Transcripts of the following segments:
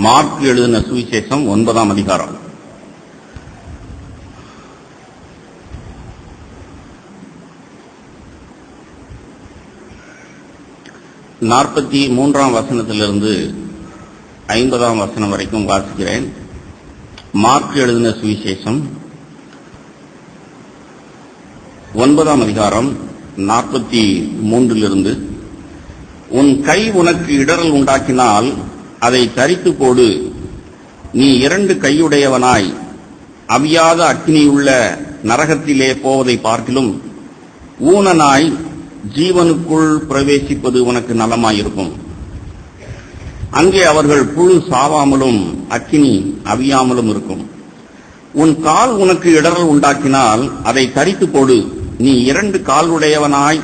Mark எழுதின சுவிசேஷம் 9ஆம் அதிகாரம். நாற்பத்தி 3ஆம் வசனத்திலிருந்து 50ஆம் வசனம் வரைக்கும் வாசிக்கிறேன். மார்க் எழுதின சுவிசேஷம் 9ஆம் அதிகாரம் 43 உன் கை உனக்கு இடறல் உண்டாக்கினால் அதை தரித்து போடு. நீ 2 கையுடையவனாய் அவியாத அக்கினியுள்ள நரகத்திலே போவதை பார்க்கிலும் ஊனனாய் ஜீவனுக்குள் பிரவேசிப்பது உனக்கு நலமாயிருக்கும். அங்கே அவர்கள் புழு சாவாமலும் அக்கினி அவியாமலும் இருக்கும். உன் கால் உனக்கு இடறல் உண்டாக்கினால் அதை தரித்து போடு. நீ 2 கால்களுடையவனாய்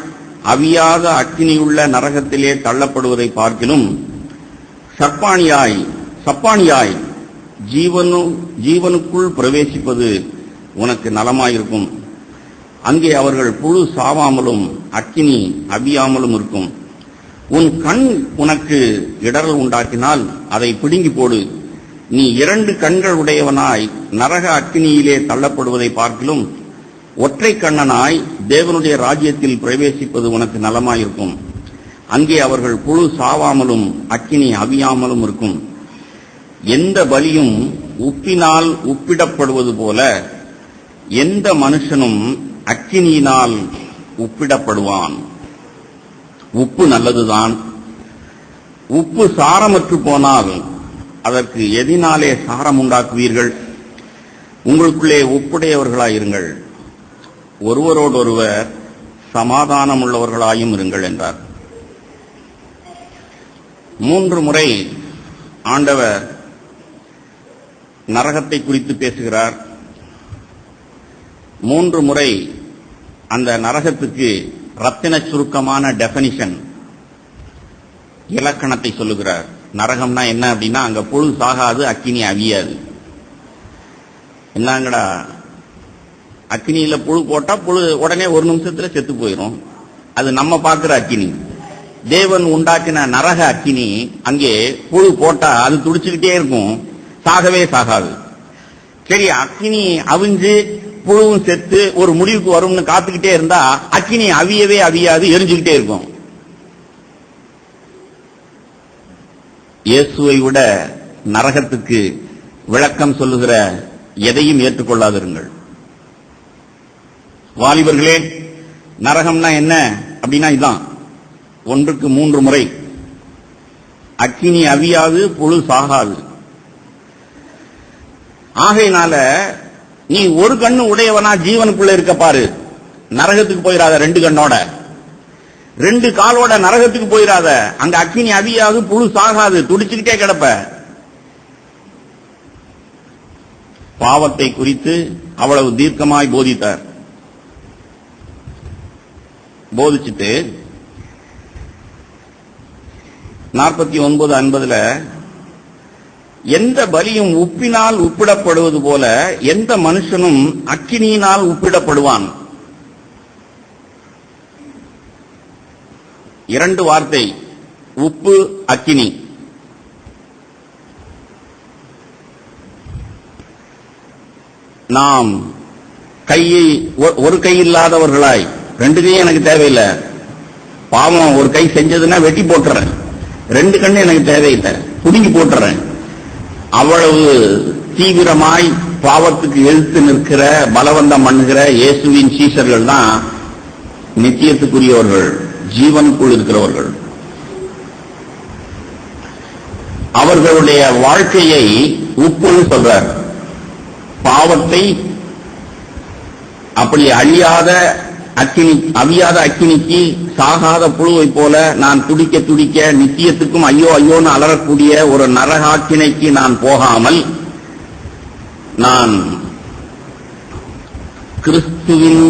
அவியாத அக்கினியுள்ள நரகத்திலே தள்ளப்படுவதை பார்க்கிலும் சப்பானியாய் ஜீவனுக்குள் பிரவேசிப்பது உனக்கு நலமாயிருக்கும். அங்கே அவர்கள் புழு சாவாமலும் அக்கினி அவியாமலும் இருக்கும். உன் கண் உனக்கு இடறல் உண்டாக்கினால் அதை பிடுங்கி போடு. நீ 2 கண்கள் உடையவனாய் நரக அக்கினியிலே தள்ளப்படுவதை பார்க்கிலும் ஒற்றை கண்ணனாய் தேவனுடைய ராஜ்யத்தில் பிரவேசிப்பது உனக்கு நலமாயிருக்கும். அங்கே அவர்கள் புழு சாவாமலும் அக்கினி அவியாமலும் இருக்கும். எந்த பலியும் உப்பினால் உப்பிடப்படுவது போல எந்த மனுஷனும் அக்கினியினால் உப்பிடப்படுவான். உப்பு நல்லதுதான். உப்பு சாரமற்று போனால் அதற்கு எதினாலே சாரம் உண்டாக்குவீர்கள்? உங்களுக்குள்ளே உப்புடையவர்களாயிருங்கள், ஒருவரோடொருவர் சமாதானம் உள்ளவர்களாயும் இருங்கள் என்றார். 3 முறை ஆண்டவர் நரகத்தை குறித்து பேசுகிறார். 3 முறை அந்த நரகத்துக்கு ரத்தின சுருக்கமான டெபனிஷன், இலக்கணத்தை சொல்லுகிறார். நரகம்னா என்ன அப்படின்னா, அங்க புழு சாகாது, அக்கினி அவியாது. என்னங்கடா, அக்கினியில புழு போட்டா புழு உடனே 1 நிமிஷத்துல செத்து போயிடும். அது நம்ம பார்க்கிற அக்கினி. தேவன் உண்டாக்கின நரக அக்கினி, அங்கே புழு போட்டா அது துடிச்சுக்கிட்டே இருக்கும், சாகவே சாகாது. சரி, அக்கினி அவிஞ்சு புழுவும் செத்து ஒரு முடிவுக்கு வரும்னு காத்துக்கிட்டே இருந்தா அக்கினி அவியவே அவியாது, எரிஞ்சுக்கிட்டே இருக்கும். இயேசுவை விட நரகத்துக்கு விளக்கம் சொல்லுகிற எதையும் ஏற்றுக்கொள்ளாதிருங்கள். வாலிபர்களே, நரகம்னா என்ன அப்படின்னா இதான். 1க்கு 3 முறை அக்கினி அவியாது, புழு சாகாது. ஆகையினால நீ 1 கண்ணு உடையவனா ஜீவனுக்குள்ள இருக்க பாரு. நரகத்துக்கு போயிடாத 2 கண்ணோட, 2 காலோட நரகத்துக்கு போயிடாத. அங்க அக்கினி அவியாது, புழு சாகாது, துடிச்சுக்கிட்டே கிடப்ப. பாவத்தை குறித்து அவ்வளவு தீர்க்கமாய் போதித்தார். போதிச்சுட்டு 49:50 எந்த பலியும் உப்பினால் உப்பிடப்படுவது போல எந்த மனுஷனும் அக்கினியினால் உப்பிடப்படுவான். 2 வார்த்தை, உப்பு, அக்கினி. நாம் கையை ஒரு கை இல்லாதவர்களாய், 2 கை எனக்கு தேவையில்லை, பாவம் ஒரு கை செஞ்சதுன்னா வெட்டி போட்டுறேன், 2 கண்ணு எனக்கு தேவையில்லை, புடுங்கி போட்டுறேன். அவ்வளவு தீவிரமாய் பாவத்துக்கு எதிர்த்து நிற்கிற, பலவந்தம் பண்ணுகிற இயேசுவின் சீஷர்கள் தான் நித்தியத்துக்குரியவர்கள், ஜீவனுக்குள் இருக்கிறவர்கள். அவர்களுடைய வாழ்க்கையை உப்புன்னு சொல்றார். பாவத்தை அப்படி அவியாத அக்கினிக்கு, சாகாத புழுவை போல நான் துடிக்க துடிக்க நித்தியத்துக்கும் ஐயோ ஐயோன்னு அலறக்கூடிய ஒரு நரகாக்கினைக்கு நான் போகாமல், நான் கிறிஸ்துவின்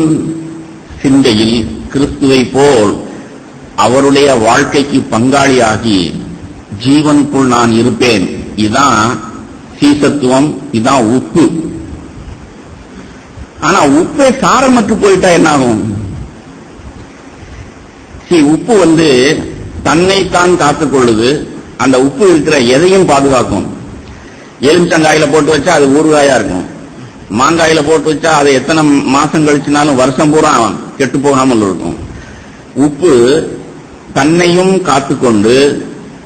சிந்தையில் கிறிஸ்துவை போல் அவருடைய வாழ்க்கைக்கு பங்காளியாகி ஜீவனுக்குள் நான் இருப்பேன். இதான் சீசத்துவம், இதான் உப்பு. ஆனா உப்பை சாரமற்று போயிட்டா என்ன ஆகும்? உப்பு தன்னைத்தான் காத்துக் கொள்ளுது. அந்த உப்பு இருக்கிற எதையும் பாதுகாக்கும். எலுமிச்சங்காயில போட்டு வச்சா அது ஊறுகாயா இருக்கும். மாங்காயில போட்டு வச்சா அது எத்தனை மாசம் கழிச்சுனாலும் வருஷம் பூரா கெட்டு போகாமல் இருக்கும். உப்பு தன்னையும் காத்துக்கொண்டு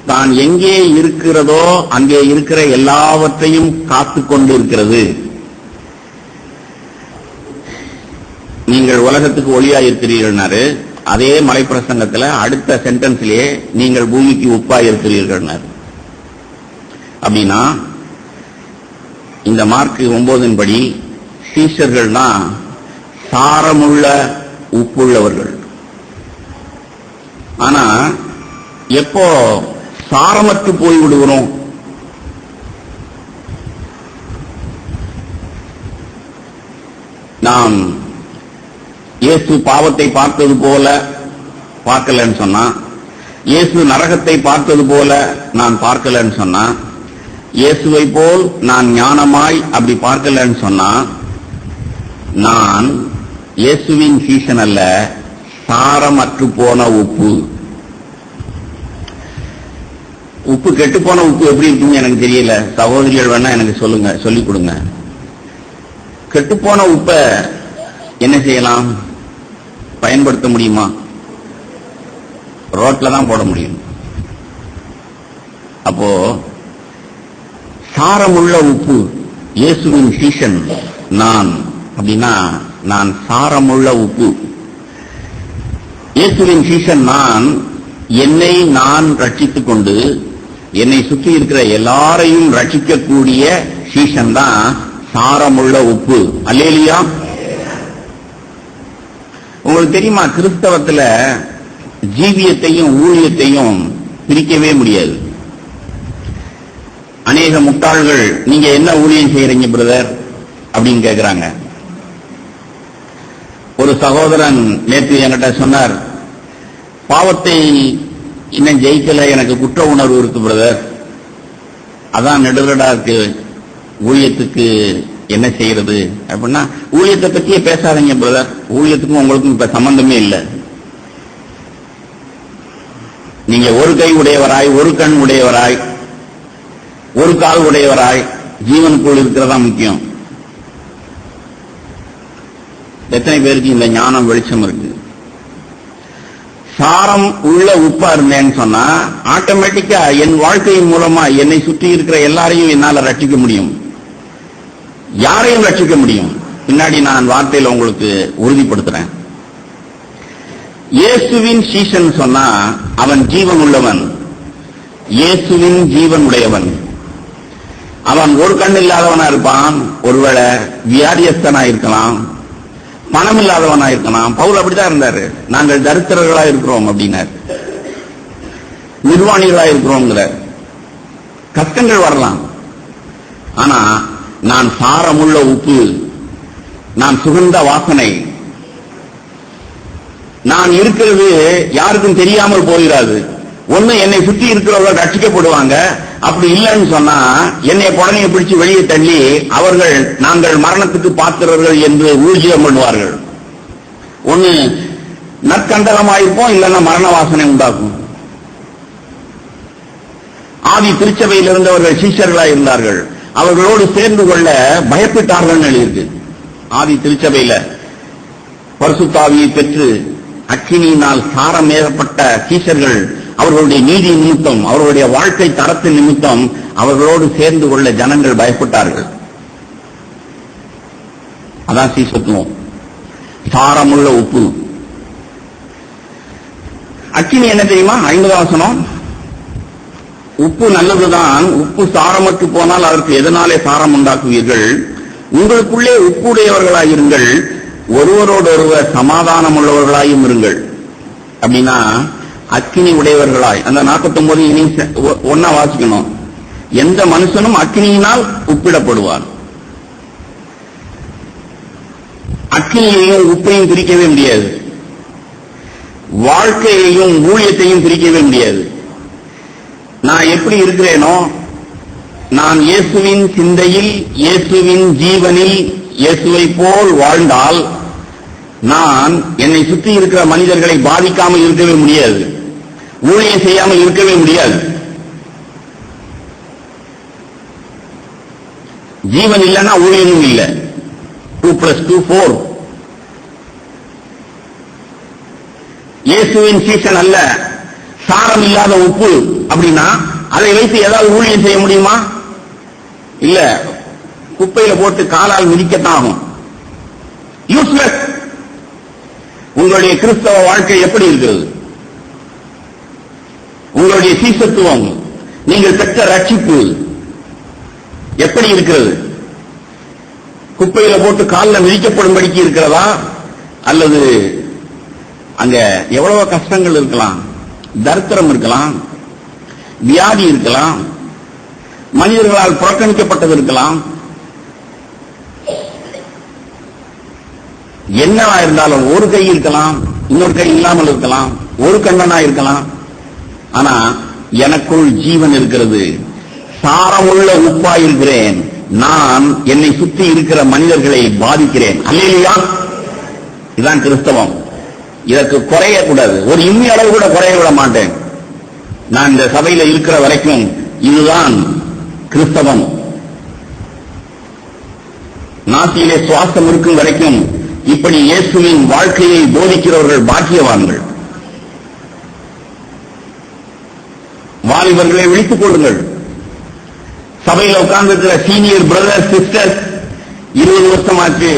தான் எங்கே இருக்கிறதோ அங்கே இருக்கிற எல்லாவற்றையும் காத்துக்கொண்டு இருக்கிறது. நீங்கள் உலகத்துக்கு ஒளியா இருக்கிறீர்கள். அதே மலைப்பிரசங்கத்தில் அடுத்த சென்டென்ஸ்லயே நீங்கள் பூமிக்கு உப்பா இருக்கிறீர்கள். அப்படின்னா இந்த மார்க் 9 படி சீஷர்கள் தான் சாரமுள்ள உப்புள்ளவர்கள். ஆனா எப்போ சாரமற்று போய் விடுகிறோம்? நாம் இயேசு பாவத்தை பார்த்தது போல பார்க்கலன்னு சொன்னா, இயேசு நரகத்தை பார்த்தது போல நான் பார்க்கலன்னு சொன்னா, இயேசுவை போல் நான் ஞானமாய் அப்படி பார்க்கலன்னு சொன்னா, நான் இயேசுவின் சீசன் அல்ல, சாரமற்று போன உப்பு. உப்பு கெட்டு போன உப்பு எப்படி இருக்குன்னு எனக்கு தெரியல. சகோதரிகள் வேணா எனக்கு சொல்லுங்க, சொல்லிக் கொடுங்க. கெட்டுப்போன உப்ப என்ன செய்யலாம்? பயன்படுத்த முடியுமா? ரோட்ல தான் போட முடியும். அப்போ சாரமுள்ள உப்பு இயேசுவின் சீசன் நான் அப்படின்னா, நான் சாரமுள்ள உப்பு. இயேசுவின் சீசன் என்னை நான் ரட்சித்துக் கொண்டு என்னை சுற்றி இருக்கிற எல்லாரையும் ரட்சிக்கக்கூடிய சீசன் தான் சாரமுள்ள உப்பு. அல்லேலூயா. உங்களுக்கு தெரியுமா, கிறிஸ்தவத்துல ஜீவியத்தையும் ஊழியத்தையும் பிரிக்கவே முடியாது. அநேக முட்டாள்கள் நீங்க என்ன ஊழியம் செய்யறீங்க பிரதர் அப்படின்னு கேட்கிறாங்க. ஒரு சகோதரன் நேற்று என்கிட்ட சொன்னார், பாவத்தை இன்னும் ஜெயிக்கல, எனக்கு குற்ற உணர்வு இருக்கு பிரதர், அதான் நெடுகடா இருக்கு, ஊழியத்துக்கு என்ன செய்யறது அப்படின்னா, ஊழியத்தை பத்தியே பேசாதீங்க பிரதர், ஊழியத்துக்கும் உங்களுக்கும் இப்ப சம்பந்தமே இல்லை. நீங்க ஒரு கை உடையவராய், ஒரு கண் உடையவராய், ஒரு கால் உடையவராய் ஜீவனுக்குள் இருக்கிறதா முக்கியம். எத்தனை பேருக்கு இந்த ஞானம் வெளிச்சம் இருக்கு? சாரம் உள்ள உப்பா இருந்தேன்னு சொன்னா ஆட்டோமேட்டிக்கா என் வாழ்க்கையின் மூலமா என்னை சுற்றி இருக்கிற எல்லாரையும் என்னால ரட்சிக்க முடியும். யாரையும் ரட்சிக்க முடியும். பின்னாடி நான் வார்த்தையில உங்களுக்கு உறுதிப்படுத்துறேன். இயேசுவின் சீசன் சொன்னா அவன் ஜீவன் உள்ளவன், இயேசுவின் ஜீவன் உடையவன். அவன் ஒரு கண் இல்லாதவனா இருப்பான், ஒருவேளை வியாதியஸ்தனா இருக்கலாம், பணம் இல்லாதவனா இருக்கலாம். பவுல் அப்படிதான் இருந்தாரு. நாங்கள் தரித்திரர்களா இருக்கிறோம் அப்படின்னாரு, நிர்வாணிகளா இருக்கிறோங்கிற. கஷ்டங்கள் வரலாம், ஆனா நான் சாரமுள்ள உப்பு, நான் சுகந்த வாசனை, நான் இருக்கிறது யாருக்கும் தெரியாமல் போகிறாது. ஒண்ணு என்னை சுற்றி இருக்கிறவர்கள் ரட்சிக்கப்படுவாங்க, அப்படி இல்லைன்னு சொன்னா என்னை புடனையை பிடிச்சு வெளியே தள்ளி அவர்கள் நாங்கள் மரணத்துக்கு பாத்திரர்கள் என்று ஊழியம் பண்ணுவார்கள். ஒண்ணு நற்கண்டகமாயிருப்போம், இல்லைன்னா மரண வாசனை உண்டாக்கும். ஆதி திருச்சபையில் இருந்தவர்கள் சீஷர்களாக இருந்தார்கள், அவர்களோடு சேர்ந்து கொள்ள பயப்பட்டார்கள் எழுதியிருக்கு. ஆதி திருச்சபையில பரிசுத்தாவியை பெற்று அக்கினியினால் சாரமேறப்பட்ட சீஷர்கள் அவர்களுடைய நீதி நிமித்தம், அவர்களுடைய வாழ்க்கை தரத்தின் நிமித்தம் அவர்களோடு சேர்ந்து கொள்ள ஜனங்கள் பயப்பட்டார்கள். அதான் சீசத்துவம், சாரமுள்ள உப்பு. அக்கினி என்ன தெரியுமா? 50 வசனம். உப்பு நல்லதுதான், உப்பு சாரமற்று போனால் அதற்கு எதனாலே சாரம் உண்டாக்குவீர்கள்? உங்களுக்குள்ளே உப்புடையவர்களாயிருங்கள், ஒருவரோடொருவர் சமாதானம் உள்ளவர்களாயும் இருங்கள். அப்படின்னா அக்கினி உடையவர்களாய், அந்த 49 இனி ஒன்னா வாசிக்கணும். எந்த மனுஷனும் அக்கினியினால் உப்பிடப்படுவார். அக்கினியையும் உப்பையும் பிரிக்கவே முடியாது, வாழ்க்கையையும் ஊழியத்தையும் பிரிக்கவே முடியாது. நான் எப்படி இருக்கிறேனோ, நான் இயேசுவின் சிந்தையில், இயேசுவின் ஜீவனில் இயேசுவை போல் வாழ்ந்தால் நான் என்னை சுற்றி இருக்கிற மனிதர்களை பாதிக்காமல் இருக்கவே முடியாது, ஊழியம் செய்யாமல் இருக்கவே முடியாது. ஜீவன் இல்லைன்னா ஊழியனும் இல்லை. 2 + 2 4. இயேசுவின் சீசன் அல்ல, சாரம் இல்லாத உப்பு அப்படின்னா அதை வைத்து ஏதாவது ஊழியம் செய்ய முடியுமா? இல்ல, குப்பையில போட்டு காலால் மிதிக்கத்தான் ஆகும். யூஸ்லெஸ். உங்களுடைய கிறிஸ்தவ வாழ்க்கை எப்படி இருக்கிறது? உங்களுடைய சீசத்துவம், நீங்கள் பெற்ற ரட்சிப்பு எப்படி இருக்கிறது? குப்பையில போட்டு காலில் மிதிக்கப்படும்படிக்கு இருக்கிறதா? அல்லது அங்க எவ்வளவு கஷ்டங்கள் இருக்கலாம், தரித்திரம் இருக்கலாம், வியாதி இருக்கலாம், மனிதர்களால் புறக்கணிக்கப்பட்டது இருக்கலாம். என்னவா இருந்தாலும் ஒரு கை இருக்கலாம், இன்னொரு கை இல்லாமல் இருக்கலாம், ஒரு கண்ணனா இருக்கலாம். ஆனா எனக்குள் ஜீவன் இருக்கிறது, சாரமுள்ள உப்பா இருக்கிறேன். நான் என்னை சுற்றி இருக்கிற மனிதர்களை பாதிக்கிறேன். அல்லேலூயா. இதுதான் கிறிஸ்தவம். இதற்கு குறையக்கூடாது, ஒரு இம்மி அளவு கூட குறைய விட மாட்டேன். நான் இந்த சபையில இருக்கிற வரைக்கும் இதுதான் கிறிஸ்தவம். நாசியிலே சுவாசம் இருக்கும் வரைக்கும் இப்படி இயேசுவின் வாழ்க்கையை போதிக்கிறவர்கள் பாக்கியவான்கள். வாலிபர்களை விழித்துக் கொள்ளுங்கள். சபையில் உட்கார்ந்திருக்கிற சீனியர் பிரதர் சிஸ்டர், 20 வருஷமாச்சு,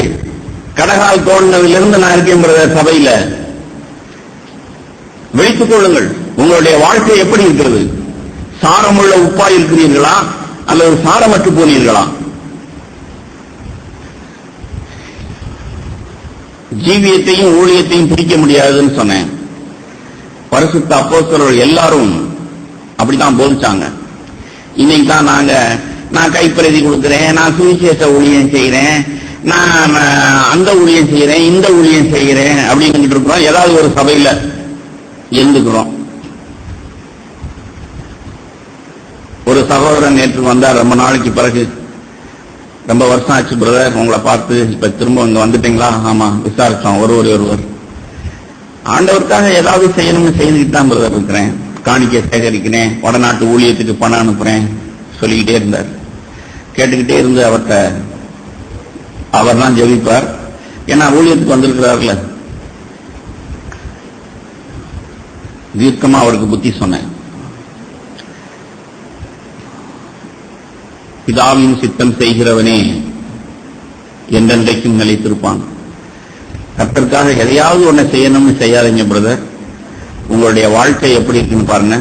கடகால் தோண்டினதிலிருந்து நான் இருக்கேன் பிரதர் சபையில. விழித்துக் கொள்ளுங்கள். உங்களுடைய வாழ்க்கை எப்படி இருக்கிறது? சாரமுள்ள உப்பா இருக்கிறீர்களா அல்லது சாரமற்று போனீர்களா? ஜீவியத்தையும் ஊழியத்தையும் பிரிக்க முடியாதுன்னு சொன்னேன். பரிசுத்த அப்போஸ்தலர்கள் எல்லாரும் அப்படித்தான் போதிச்சாங்க. இன்னைக்கு தான் நான் கைப்பிரதி கொடுக்கிறேன், நான் சுவிசேஷ ஊழியம் செய்யறேன், நான் அந்த ஊழியம் செய்யறேன், இந்த ஊழியம் செய்யறேன் அப்படின்னு இருக்கிறோம். ஏதாவது ஒரு சபையில இருந்துக்கிறோம். ஒரு சகோதரன் நேற்று வந்தார், ரொம்ப நாளைக்கு பிறகு. ரொம்ப வருஷம் ஆச்சு பிரதர் உங்களை பார்த்து, இப்ப திரும்ப இங்க வந்துட்டீங்களா? ஆமா, விசாரிச்சோம் ஒருவர். ஆண்டவருக்காக ஏதாவது செய்யணும்னு செய்துக்கிட்டு தான் பிரதர் இருக்கிறேன், காணிக்கை சேகரிக்கிறேன், வடநாட்டு ஊழியத்துக்கு பணம் அனுப்புறேன் சொல்லிக்கிட்டே இருந்தார். கேட்டுக்கிட்டே இருந்து அவர்கிட்ட, அவர் தான் ஜெபிப்பார், ஏன்னா ஊழியத்துக்கு வந்திருக்கிறார்ல. தீர்க்கமா அவருக்கு புத்தி சொன்னேன். பிதாவின் சித்தம் செய்கிறவனே என்றென்றைக்கும் நிலைத்திருப்பான். கர்த்தருக்காக எதையாவது ஒன்றை செய்யணும்னு செய்யாதீங்க பிரதர். உங்களுடைய வாழ்க்கை எப்படி இருக்குன்னு பாருங்க,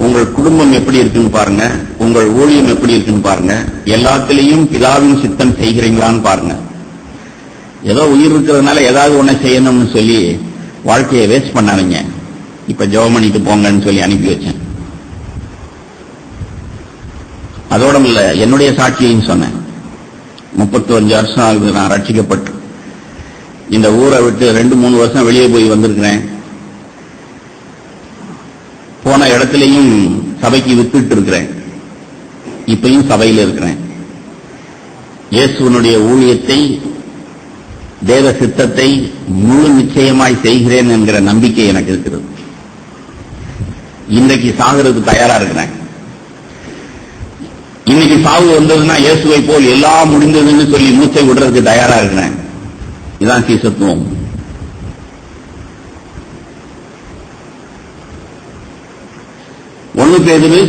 உங்கள் குடும்பம் எப்படி இருக்குன்னு பாருங்க, உங்கள் ஊழியம் எப்படி இருக்குன்னு பாருங்க, எல்லாத்திலையும் பிதாவின் சித்தம் செய்கிறீங்களான்னு பாருங்க. ஏதோ உயிர் இருக்கிறதுனால ஏதாவது ஒன்றை செய்யணும்னு சொல்லி வாழ்க்கையை வேஸ்ட் பண்ணாதீங்க. இப்ப ஜெபம் பண்ணிட்டு போங்கன்னு சொல்லி அனுப்பி வச்சேன். அதோட இல்ல, என்னுடைய சாட்சியையும் சொன்னேன். 35 வருஷம் ஆகுது நான் ரட்சிக்கப்பட்டு. இந்த ஊரை விட்டு 2-3 வருஷம் வெளியே போய் வந்திருக்கிறேன். போன இடத்திலையும் சபைக்கு விட்டுட்டு இருக்கிறேன். இப்பயும் சபையில் இருக்கிறேன். இயேசுவனுடைய ஊழியத்தை, தேவ சித்தத்தை முழு நிச்சயமாய் செய்கிறேன் என்கிற நம்பிக்கை எனக்கு இருக்கிறது. இன்றைக்கு சாகிறதுக்கு தயாரா இருக்கிறேன். இன்னைக்கு சாவு வந்ததுன்னா இயேசுவை போல் எல்லாம் முடிந்ததுன்னு சொல்லி மூச்சை விடுறதுக்கு தயாரா இருக்கிறேன். இதுதான் சீசத்துவம். ஒன்னு பேதுரு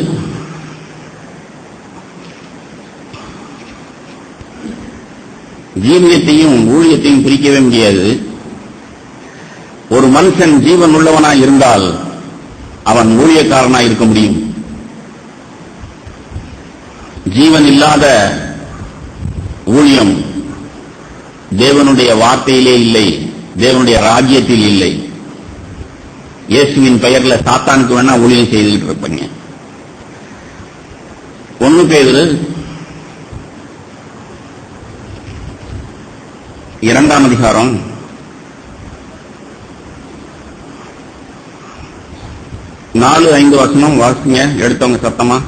ஜீவியத்தையும் ஊழியத்தையும் பிரிக்கவே முடியாது. ஒரு மனுஷன் ஜீவன் உள்ளவனாய் இருந்தால் அவன் ஊழியக்காரனாய் இருக்க முடியும். ஜீவன் இல்லாத ஊழியம் தேவனுடைய வார்த்தையிலே இல்லை, தேவனுடைய ராஜ்யத்தில் இல்லை. இயேசுவின் பெயர்ல சாத்தானுக்கு வேணா ஊழியம் செய்துகிட்டு இருப்பீங்க. 1 பேதுரு 2ஆம் அதிகாரம் 4-5 வசனம் வாசிங்க, எடுத்தவங்க சத்தமா.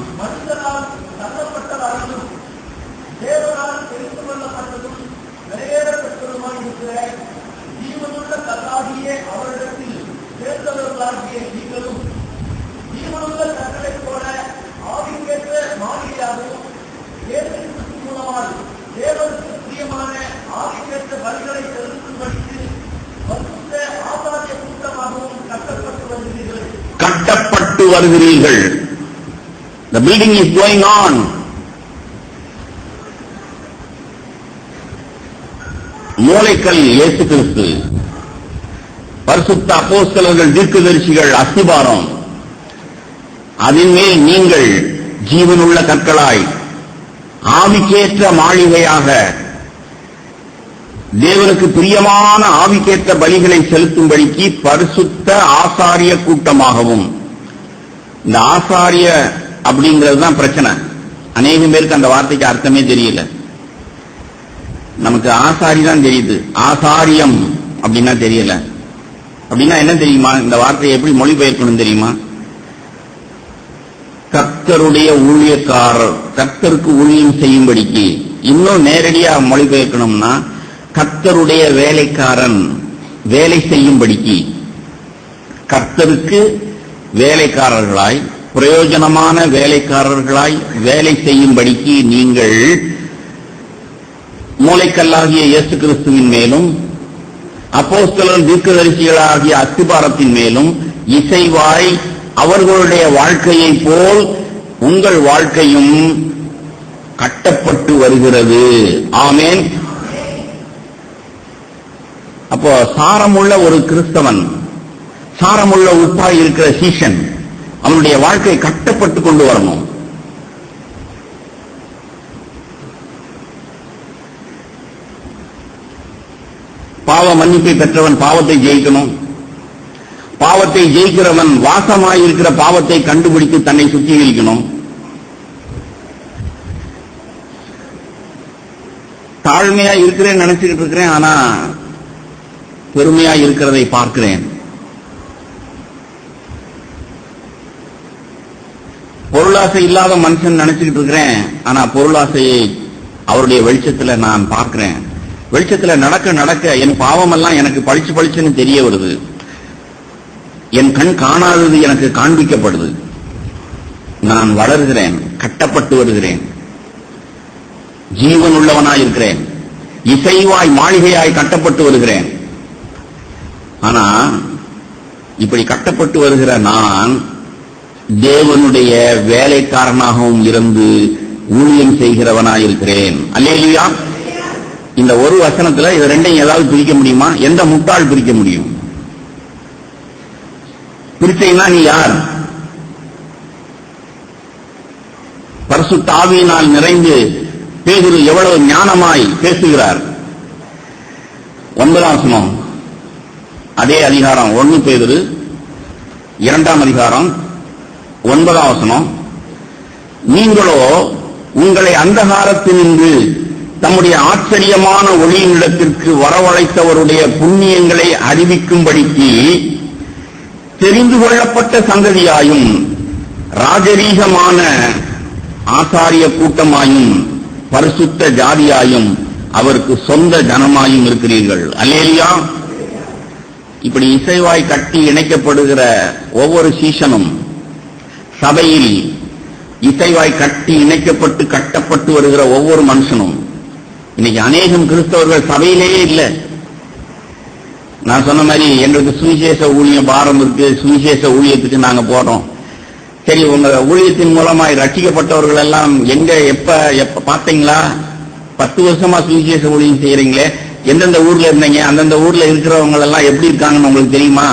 வருகிறீர்கள். The building is going on. மூலைக்கல் இயேசு கிறிஸ்து, பரிசுத்த அப்போஸ்தலர்கள், தீர்க்கதரிசிகள் அஸ்திபாரம். அதன் மேல் நீங்கள் ஜீவனுள்ள கற்களாய் ஆவிக்கேற்ற மாளிகையாக தேவனுக்கு பிரியமான ஆவிக்கேற்ற பலிகளை செலுத்தும்படிக்கு பரிசுத்த ஆசாரிய கூட்டமாகவும். இந்த ஆசாரிய அப்படிங்கிறது தான் பிரச்சனை. அநேகம் பேருக்கு அந்த வார்த்தைக்கு அர்த்தமே தெரியல. நமக்கு ஆசாரி தான் தெரியுது, ஆசாரியம் அப்படின்னா தெரியல. அப்படின்னா என்ன தெரியுமா? இந்த வார்த்தையை எப்படி மொழிபெயர்க்கணும் தெரியுமா? கர்த்தருடைய ஊழியக்காரர், கர்த்தருக்கு ஊழியம் செய்யும்படிக்கு. இன்னும் நேரடியா மொழிபெயர்க்கணும்னா கர்த்தருடைய வேலைக்காரன், வேலை செய்யும்படிக்கு. கர்த்தருக்கு வேலைக்காரர்களாய், பிரயோஜனமான வேலைக்காரர்களாய் வேலை செய்யும்படிக்கு நீங்கள் மூலைக்கல்லாகிய இயேசு கிறிஸ்துவின் மேலும் அப்போஸ்தலர் தீர்க்கதரிசிகளாகிய அஸ்திபாரத்தின் மேலும் இசைவாய் அவர்களுடைய வாழ்க்கையை போல் உங்கள் வாழ்க்கையும் கட்டப்பட்டு வருகிறது. ஆமென். அப்போ சாரமுள்ள ஒரு கிறிஸ்தவன், சாரமுள்ள உப்பாய் இருக்கிற சீஷன், அவனுடைய வாழ்க்கை கட்டப்பட்டு கொண்டு வரணும். பாவ மன்னிப்பை பெற்றவன் பாவத்தை ஜெயிக்கணும். பாவத்தை ஜெயிக்கிறவன் வாசமாயிருக்கிற பாவத்தை கண்டுபிடித்து தன்னை சுத்திகரிக்கணும். தாழ்மையா இருக்கிறேன் நினைச்சுக்கிட்டு இருக்கிறேன், ஆனா பெருமையா இருக்கிறதை பார்க்கிறேன். பொருளாசை இல்லாத மனுஷன் நினைச்சுக்கிட்டு இருக்கிறேன், ஆனா பொருளாசையை அவருடைய வெளிச்சத்துல நான் பார்க்கிறேன். வெளிச்சத்துல நடக்க நடக்க என் பாவமெல்லாம் எனக்கு பளிச்சு பளிச்சுன்னு தெரிய வருது. என் கண் காணாதது எனக்கு காண்பிக்கப்படுது. நான் வளர்கிறேன், கட்டப்பட்டு வருகிறேன், ஜீவன் உள்ளவனாயிருக்கிறேன், இசைவாய் மாளிகையாய் கட்டப்பட்டு வருகிறேன். ஆனா இப்படி கட்டப்பட்டு வருகிற நான் தேவனுடைய வேலைக்காரனாகவும் இருந்து ஊழியம் செய்கிறவனாயிருக்கிறேன். அல்லேலூயா. இந்த ஒரு வசனத்துல இது ரெண்டையும் ஏதாவது பிரிக்க முடியுமா? எந்த முட்டாள் பிரிக்க முடியும்? பிரிச்சைனா நீ யார்? பரிசுத்த ஆவியினால் நிறைந்து பேதுரு எவ்வளவு ஞானமாய் பேசுகிறார். 9ஆம் வசனம், அதே அதிகாரம் 1 பேதுரு 2ஆம் அதிகாரம் 9ஆம் வசனம். நீங்களோ உங்களை அந்தகாரத்தினின்று தம்முடைய ஆச்சரியமான ஒளியினிடத்திற்கு வரவழைத்தவருடைய புண்ணியங்களை அறிவிக்கும்படிக்கு தெரிந்து கொள்ளப்பட்ட சங்கதியாயும் ராஜரீகமான ஆசாரிய கூட்டமாயும் பரிசுத்த ஜாதியாயும் அவருக்கு சொந்த ஜனமாயும் இருக்கிறீர்கள். அல்லேலூயா. இப்படி இசைவாய் கட்டி இணைக்கப்படுகிற ஒவ்வொரு சீஷனும், சபையில் இசைவாய் கட்டி இணைக்கப்பட்டு கட்டப்பட்டு வருகிற ஒவ்வொரு மனுஷனும், இன்னைக்கு அநேகம் கிறிஸ்தவர்கள் சபையிலேயே இல்லை. நான் சொன்ன மாதிரி எங்களுக்கு சுவிசேஷ ஊழியம் பாரம் இருக்கு, சுவிசேஷ ஊழியத்துக்கு நாங்க போறோம். சரி, உங்க ஊழியத்தின் மூலமாய் ரட்சிக்கப்பட்டவர்கள் எல்லாம் எங்க எப்ப பாத்தீங்களா? 10 வருஷமா சுவிசேஷ ஊழியம் செய்யறீங்களே, எந்தெந்த ஊர்ல இருந்தீங்க? அந்தந்த ஊர்ல இருக்கிறவங்க எல்லாம் எப்படி இருக்காங்கன்னு உங்களுக்கு தெரியுமா?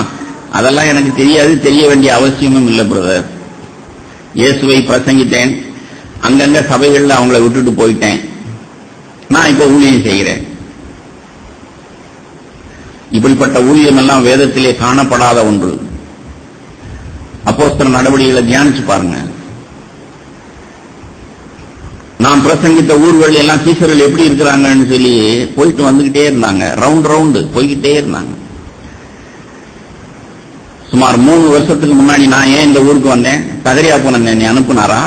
அதெல்லாம் எனக்கு தெரியாது, தெரிய வேண்டிய அவசியமும் இல்லை பிரதர். இயேசுவை பிரசங்கித்தேன், அங்கங்க சபைகள்ல அவங்கள விட்டுட்டு போயிட்டேன், நான் இப்ப ஊழியம் செய்கிறேன். இப்படிப்பட்ட ஊழியம் எல்லாம் வேதத்திலே காணப்படாத ஒன்று. அப்போஸ்தலர் நடவடிக்கைகளை தியானிச்சு பாருங்க. நாம் பிரசங்கித்த ஊர்கள் எல்லாம் சீசர்கள் எப்படி இருக்கிறாங்கன்னு சொல்லி போயிட்டு வந்துகிட்டே இருந்தாங்க, ரவுண்ட் போய்கிட்டே இருந்தாங்க. சுமார் 3 வருஷத்துக்கு முன்னாடி நான் ஏன் இந்த ஊருக்கு வந்தேன்? தகரியா போன என்னை அனுப்புனாரா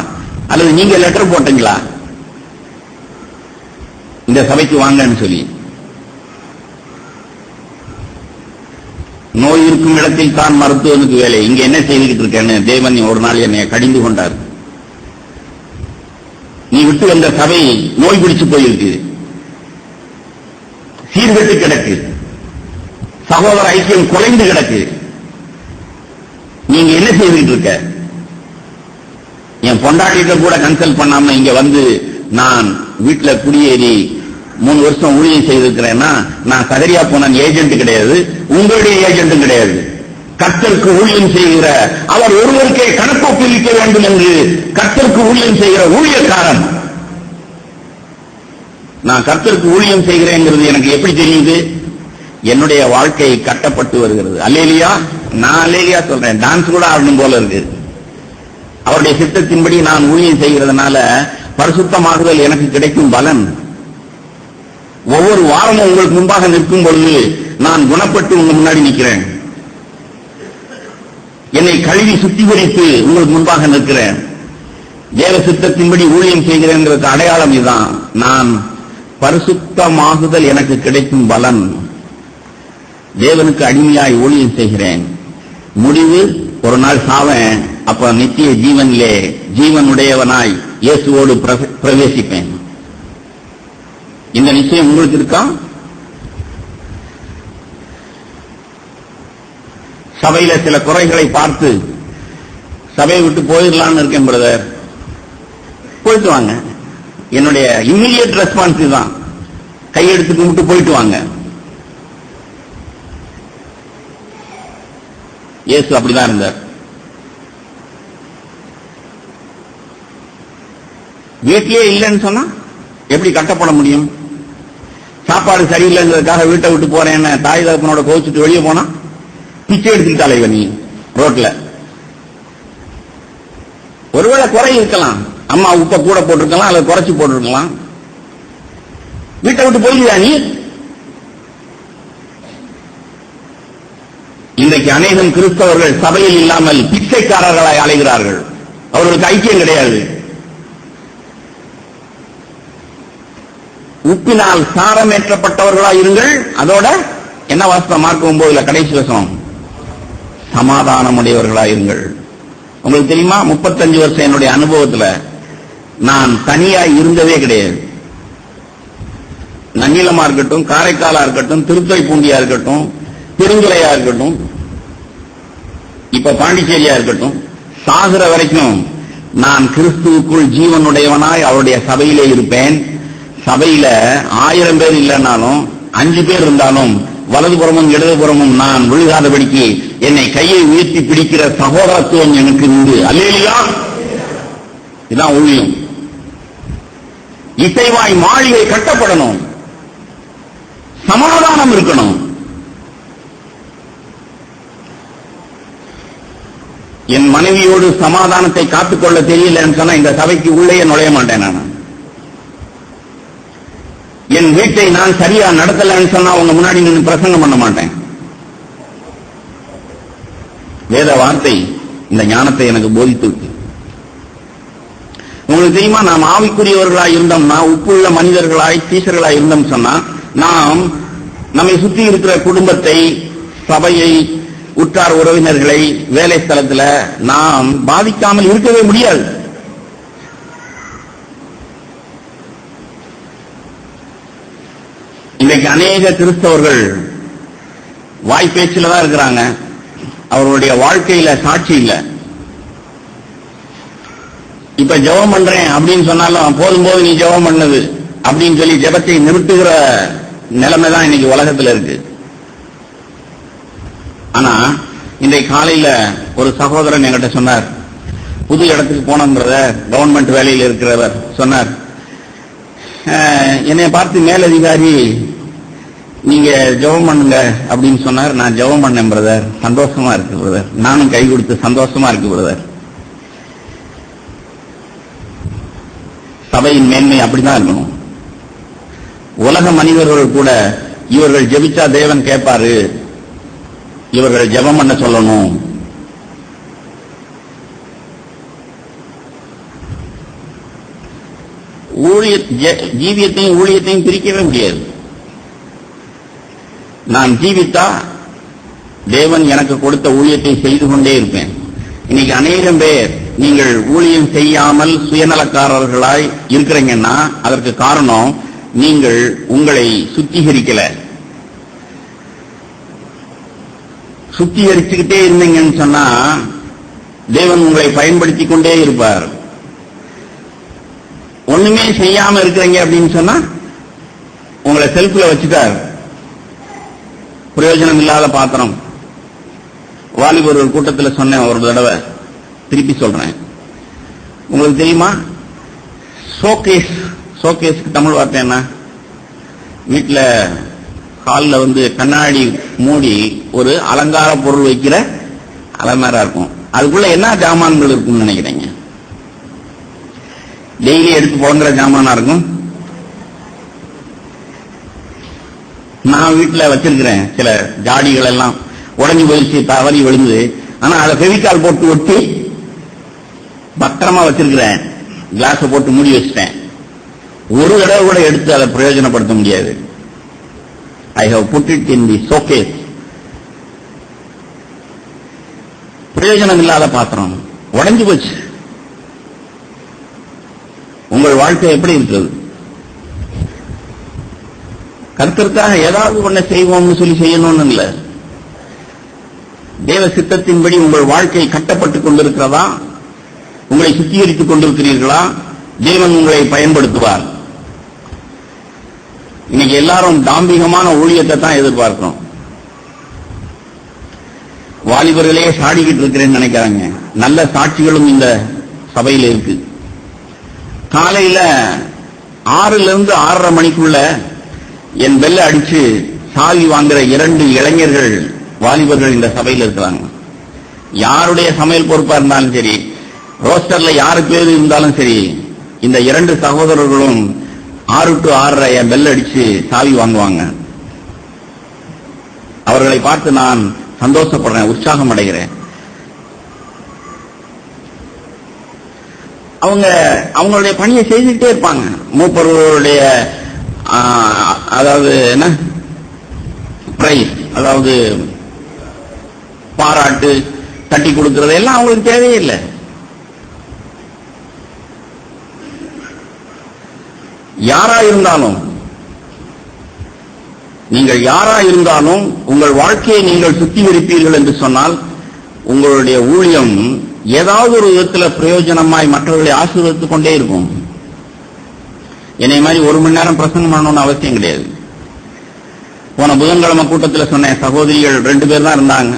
அல்லது நீங்க லெட்டர் போட்டீங்களா இந்த சபைக்கு வாங்கன்னு சொல்லி? நோய் இருக்கும் இடத்தில் தான் மருத்துவனுக்கு வேலை, இங்க என்ன செய்துகிட்டு இருக்கேன்னு தேவன் ஒரு நாள் என்னை கடிந்து கொண்டார். நீ விட்டு வந்த சபை நோய் பிடிச்சு போயிருக்கு, சீர்கெட்டு கிடக்கு, சகோதர ஐக்கியம் குலைந்து கிடக்கு, நீங்க என்ன செய்துகிட்டு இருக்க? என் பொண்டாட்டிட்ட கூட கன்சல்ட் பண்ணாம இங்க வந்து நான் வீட்டுல குடியேறி 3 வருஷம் ஊழியம் செய்திருக்கிறேன்னா நான் சகரியா போன ஏஜென்ட் கிடையாது, உங்களுடைய ஏஜென்ட்டும் கிடையாது. கர்த்தருக்கு ஊழியம் செய்கிற அவர் ஒருவருக்கே கணக்கொப்பளிக்க வேண்டும் என்று கர்த்தருக்கு ஊழியம் செய்கிற ஊழியக்காரன். நான் கர்த்தருக்கு ஊழியம் செய்கிறேங்கிறது எனக்கு எப்படி தெரியுது? என்னுடைய வாழ்க்கை கட்டப்பட்டு வருகிறது. அல்லேலியா, நான் அல்லேலியா சொல்றேன். டான்ஸ் கூட ஆடணும் போல இருக்கு. அவருடைய சித்தத்தின்படி நான் ஊழியம் செய்கிறதுனால பரிசுத்தமாகுதல் எனக்கு கிடைக்கும் பலன். ஒவ்வொரு வாரமும் உங்களுக்கு முன்பாக நிற்கும் பொழுது நான் குணப்பட்டு உங்க முன்னாடி நிற்கிறேன். என்னை கழுவி சுத்திகரித்து உங்களுக்கு முன்பாக நிற்கிறேன். தேவ சித்தத்தின்படி ஊழியம் செய்கிறேங்கிறது அடையாளம் இதுதான். நான் பரிசுத்தமாகுதல் எனக்கு கிடைக்கும் பலன். தேவனுக்கு அடிமையாய் ஊழியம் செய்கிறேன். முடிவு ஒரு நாள் சாவேன். அப்ப நித்திய ஜீவனிலே ஜீவனுடையவனாய் இயேசுவோடு பிரவேசிப்பேன். இந்த நிச்சயம் உங்களுக்கு இருக்கா? சபையில சில குறைகளை பார்த்து சபையை விட்டு போயிடலான்னு இருக்கேன் பிரதர். போயிட்டு வாங்க. என்னுடைய இம்மிடியட் ரெஸ்பான்ஸ் தான், கையெடுத்து கும்பிட்டு போயிட்டு வாங்க. இயேசு அப்படிதான் இருந்தார். வீட்டிலே இல்லைன்னு சொன்னா எப்படி கட்டப்பட முடியும்? சாப்பாடு சரியில்லைங்கிறதுக்காக வீட்டை விட்டு போறேன்னு தாய் தகப்பனோட கோச்சிட்டு வெளியே போனா பிச்சை எடுத்துக்கிட்டாலே நீ ரோட்ல. ஒருவேளை குறை இருக்கலாம், அம்மா உப்ப கூட போட்டிருக்கலாம் அல்லது குறைச்சி போட்டிருக்கலாம். வீட்டை விட்டு போயிடுவா நீ? இன்றைக்கு அநேகம் கிறிஸ்தவர்கள் சபையில் இல்லாமல் பிச்சைக்காரர்களாய் அலைகிறார்கள். அவர்களுக்கு ஐக்கியம் கிடையாது. உப்பினால் சாரமேற்றப்பட்டவர்களாய் இருங்கள். அதோட என்ன வாசம்? மார்க் 9 கடைசி வசனம், சமாதானமுடையவர்களாய் இருங்கள். உங்களுக்கு தெரியுமா, 35 வருஷம் என்னுடைய அனுபவத்துல நான் தனியாய் இருந்ததே கிடையாது. நன்னிலமா இருக்கட்டும், காரைக்காலா இருக்கட்டும், திருத்துறைப்பூண்டியா இருக்கட்டும், பெருங்குலையா இருக்கட்டும், இப்ப பாண்டிச்சேரியா இருக்கட்டும், சாகிற வரைக்கும் நான் கிறிஸ்துவுக்குள் ஜீவனுடையவனாய் அவருடைய சபையிலே இருப்பேன். சபையில 1000 பேர் இல்லைன்னாலும் 5 பேர் இருந்தாலும் வலதுபுறமும் இடதுபுறமும் நான் விழுகாதபடிக்கு என்னை கையை உயர்த்தி பிடிக்கிற சகோதரத்துவம் எனக்கு உண்டு. அல்லேலூயா. இதான் ஊழியம். இசைவாய் மாளிகை கட்டப்படணும், சமாதானம் இருக்கணும். என் மனைவியோடு சமாதானத்தை காத்துக்கொள்ள தெரியலன்னு சொன்னா இந்த சபைக்கு உள்ளே நுழைய மாட்டேன். நான் என் வீட்டை நான் சரியா நடத்தலன்னு சொன்னா அவங்க முன்னாடி நின்று பிரசங்கம் பண்ண மாட்டேன். வேத வார்த்தை இந்த ஞானத்தை எனக்கு போதித்து. உங்களுக்கு தெரியுமா, நாம் ஆவிக்குரியவர்களாய் இருந்தோம்னா, உப்புள்ள மனிதர்களாய் சீசர்களாய் இருந்தோம் சொன்னா, நாம் நம்மை சுற்றி இருக்கிற குடும்பத்தை, சபையை, உற்றார் உறவினர்களை, வேலை ஸ்தலத்துல நாம் பாதிக்காமல் இருக்கவே முடியாது. இன்றைக்கு அநேக கிறிஸ்தவர்கள் வாய்ப்பேச்சில தான் இருக்கிறாங்க. அவர்களுடைய வாழ்க்கையில சாட்சி இல்ல. இப்ப ஜெபம் பண்றேன் அப்படின்னு சொன்னாலும் போதும் போது நீ ஜெபம் பண்ணது அப்படின்னு சொல்லி ஜெபத்தை நிறுத்துகிற நிலைமை தான் இன்னைக்கு உலகத்தில் இருக்கு. ஆனா இன்றைக்கு காலையில ஒரு சகோதரன் என்கிட்ட சொன்னார், புது இடத்துக்கு போனோங்கிறத கவர்மெண்ட் வேலையில் இருக்கிறவர் சொன்னார். என்னை பார்த்து மேலதிகாரி நீங்க ஜெபம் பண்ணுங்க அப்படின்னு சொன்னார். நான் ஜெபம் பண்ணேன் பிரதர், சந்தோஷமா இருக்கு பிரதர், நானும் கை கொடுத்து சந்தோஷமா இருக்கு பிரதர். சபையின் மேன்மை அப்படிதான் இருக்கணும். உலக மனிதர்கள் கூட இவர்கள் ஜெபிச்சா தேவன் கேட்பாரு, இவர்கள் ஜெபம் பண்ண சொல்லணும். ஜீவியத்தையும் ஊழியத்தையும் பிரிக்கவே முடியாது. நான் ஜீவித்தா தேவன் எனக்கு கொடுத்த ஊழியத்தை செய்து கொண்டே இருப்பேன். இன்னைக்கு அநேகம் பேர் நீங்கள் ஊழியம் செய்யாமல் சுயநலக்காரர்களாய் இருக்கிறீங்கன்னா அதற்கு காரணம் நீங்கள் உங்களை சுத்திகரிக்கல. சுத்திகரிச்சுக்கிட்டே இருந்தீங்கன்னு சொன்னா தேவன் உங்களை பயன்படுத்திக் கொண்டே இருப்பார். ஒண்ணுமே செய்யாம இருக்கிறீங்க அப்படின்னு சொன்னா உங்களை செல்ஃப்ல வச்சுட்டார். பிரயோஜனம் இல்லாத பாத்திரம். வாலிபர்கள் கூட்டத்தில் சொன்னேன் ஒரு தடவை, திருப்பி சொல்றேன். உங்களுக்கு தெரியுமா ஷோகேஸ்? ஷோகேஸ்க்கு தமிழ் வார்த்தை என்ன? வீட்டில் ஹாலில் கண்ணாடி மூடி ஒரு அலங்கார பொருள் வைக்கிற அலமாரா இருக்கும். அதுக்குள்ள என்ன ஜாமான்கள் இருக்கும்னு நினைக்கிறீங்க? டெய்லி எடுத்து போடுற ஜாமானா இருக்கும். நான் வீட்டில் வச்சிருக்கிறேன் சில ஜாடிகள் எல்லாம் உடஞ்சி போயிடுச்சு, தவறி விழுந்து. ஆனா அதை ஃபெவிகால் போட்டு ஒட்டி பத்திரமா வச்சிருக்கிறேன். கிளாஸை போட்டு மூடி வச்சிட்டேன். ஒரு தடவை கூட எடுத்து அதை பிரயோஜனப்படுத்த முடியாது. I have put it in the showcase. பிரயோஜனம் இல்லாத பாத்திரம் உடைஞ்சு போச்சு. உங்கள் வாழ்க்கை எப்படி இருக்கிறது? கர்த்தருக்காக ஏதாவது ஒண்ணு செய்வோம்னு சொல்லி செய்யணும்னு இல்ல. தேவ சித்தத்தின்படி உங்கள் வாழ்க்கை கட்டப்பட்டுக் கொண்டிருக்கிறதா? உங்களை சுத்திகரித்துக் கொண்டிருக்கிறீர்களா? தேவன் உங்களை பயன்படுத்துவார். இன்னைக்கு எல்லாரும் தாம்பிகமான ஊழியத்தை தான் எதிர்பார்க்கிறோம். வாலிபர்களே சாடிக்கிட்டு இருக்கிறேன்னு நினைக்கிறாங்க. நல்ல சாட்சிகளும் இந்த சபையில் இருக்கு. காலையில 6 to 6:30 மணிக்குள்ள என் பெல்ல அடிச்சு சாவி வாங்குற 2 இளைஞர்கள் வாலிபர்கள் இந்த சபையில் இருக்கிறாங்க. யாருடைய சமையல் பொறுப்பா இருந்தாலும் சரி, ரோஸ்டர்ல யாரு பேர் இருந்தாலும் சரி, இந்த 2 சகோதரர்களும் 6 to 6:30 என் பெல் அடிச்சு சாவி வாங்குவாங்க. அவர்களை பார்த்து நான் சந்தோஷப்படுறேன், உற்சாகம் அடைகிறேன். அவங்களுடைய பணியை செய்துட்டே இருப்பாங்க. மூப்பர்களுடைய அதாவது என்ன பிரைஸ், அதாவது பாராட்டு, தட்டி கொடுக்கிறது எல்லாம் அவங்களுக்கு தேவையில்லை. யாரா இருந்தாலும், நீங்கள் யாரா இருந்தாலும் உங்கள் வாழ்க்கையை நீங்கள் சுத்திகரிப்பீர்கள் என்று சொன்னால் உங்களுடைய ஊழியம் ஏதாவது ஒரு விதத்தில் பிரயோஜனமாய் மற்றவர்களை ஆசீர்வதித்துக் கொண்டே இருக்கும். என்னை மாதிரி 1 மணி நேரம் பிரசங்கம் பண்ணணும்னு அவசியம் கிடையாது. போன புதன்கிழமை கூட்டத்தில் சொன்னேன், சகோதரிகள் 2 பேர் தான் இருந்தாங்க.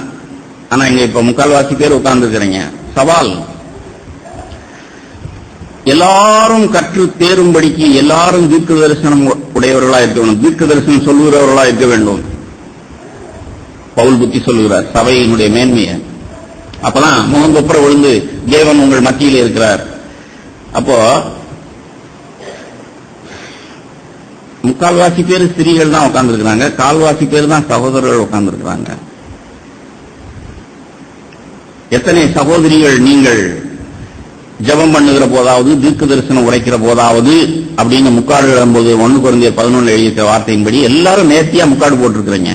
ஆனா இங்க இப்ப 3/4 பேர் உட்கார்ந்து இருக்கிறீங்க. சவால், எல்லாரும் கற்று தேரும்படிக்கு எல்லாரும் தீர்க்க தரிசனம் உடையவர்களா இருக்க வேண்டும், தீர்க்க தரிசனம் சொல்லுகிறவர்களா இருக்க வேண்டும். பவுல் புத்தி சொல்லுகிறார் சபையினுடைய மேன்மையை. அப்பதான் முகங்கொப்புற விழுந்து தேவன் உங்கள் மத்தியில் இருக்கிறார். அப்போ 3/4 பேர் ஸ்திரீகள் தான் உட்கார்ந்து இருக்கிறாங்க, 1/4 பேர் தான் சகோதரர்கள் உட்கார்ந்து இருக்கிறாங்க. எத்தனை சகோதரிகள் நீங்கள் ஜெபம் பண்ணுகிற போதாவது, தீர்க்க தரிசனம் உரைக்கிற போதாவது அப்படின்னு முக்காடு எழும்போது 1 Corinthians 11 எழுதிய வார்த்தையின்படி எல்லாரும் நேர்த்தியா முக்காடு போட்டிருக்கிறீங்க.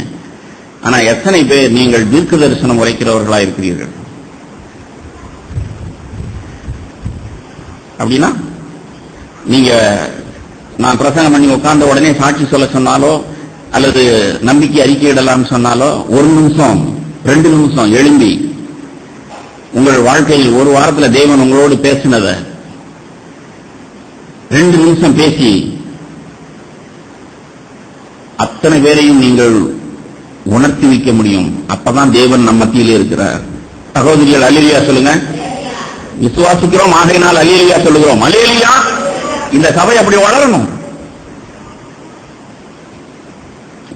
ஆனா எத்தனை பேர் நீங்கள் தீர்க்க தரிசனம் உரைக்கிறவர்களா இருக்கிறீர்கள்? அப்படின்னா நீங்க நான் பிரசங்கம் பண்ணி உட்கார்ந்த உடனே சாட்சி சொல்ல சொன்னாலோ அல்லது நம்பிக்கை அறிக்கையிடலாம் சொன்னாலோ 1 நிமிஷம் 2 நிமிஷம் எழும்பி உங்கள் வாழ்க்கையில் ஒரு வாரத்தில் தேவன் உங்களோடு பேசினத 2 நிமிஷம் பேசி அத்தனை பேரையும் நீங்கள் உணர்த்தி வைக்க முடியும். அப்பதான் தேவன் நம் மத்தியிலே இருக்கிறார். சகோதரிகள் அல்லேலூயா சொல்லுங்க. விசுவாசிக்கிறோம், ஆகையினால் அல்லேலூயா சொல்லுகிறோம். அல்லேலூயா. இந்த சபை அப்படி வளரணும்.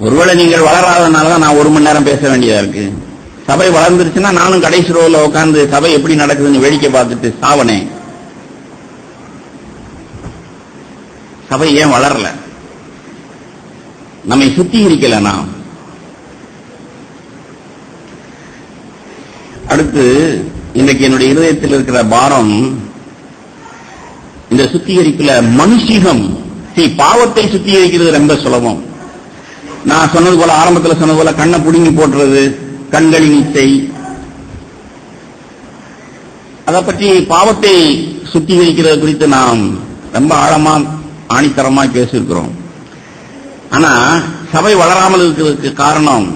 ஒருவேளை நீங்கள் வளராதனாலதான் நான் 1 மணி நேரம் பேச வேண்டியதா இருக்கு. சபை வளர்ந்துருச்சுன்னா நானும் கடைசி ரோல உட்கார்ந்து சபை எப்படி நடக்குதுன்னு வேடிக்கை பார்த்துட்டு சாவனே. சபை ஏன் வளரல? நம்மை சுத்திகரிக்கல. நாம் அடுத்து இன்னைக்கு என்னுடைய இருதயத்தில் இருக்கிற பாரம் இந்த சுத்திகரிப்புல மனுஷீகம். பாவத்தை சுத்திகரிக்கிறது ரொம்ப சுலபம். நான் சொன்னது போல, ஆரம்பத்தில் சொன்னது போல கண்ணை புடுங்கி போட்டுறது, கண்களின் இச்சை, அதை பற்றி பாவத்தை சுத்திகரிக்கிறது குறித்து நாம் ரொம்ப ஆழமா ஆணித்தரமா பேசியிருக்கிறோம். ஆனா சபை வளராமல் இருக்கிறதுக்கு காரணம்,